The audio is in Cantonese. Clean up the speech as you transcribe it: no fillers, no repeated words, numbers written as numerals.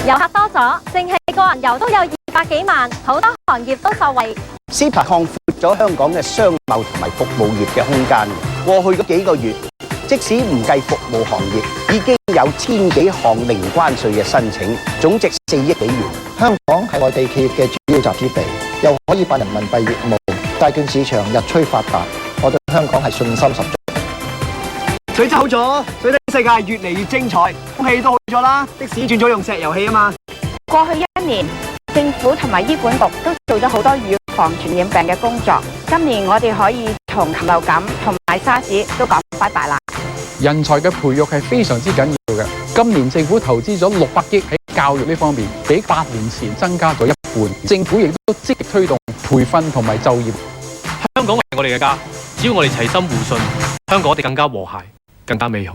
遊客多咗，淨係個人遊都有200幾萬，好多行業都受惠。CEPA 擴闊咗香港嘅商貿同埋服務業嘅空間。過去嗰幾個月，即使唔計服務行業，已經有1000幾項零關稅嘅申請，總值4億幾元。香港係內地企業嘅主要集資地，又可以辦人民幣業務，債券市場日趨發達，我對香港係信心十足。水質好咗，水底世界越嚟越精彩，空氣都好咗啦。的士轉咗用石油氣啊嘛。過去1年，政府同埋醫管局都做咗好多預防傳染病嘅工作。今年我哋可以同禽流感同埋沙士都講拜拜啦。人才嘅培育係非常之緊要嘅。今年政府投資咗600億喺教育呢方面，比8年前增加咗1半。政府亦都積極推動培訓同埋就業。香港係我哋嘅家，只要我哋齊心互信，香港一定更加和諧，更加美好。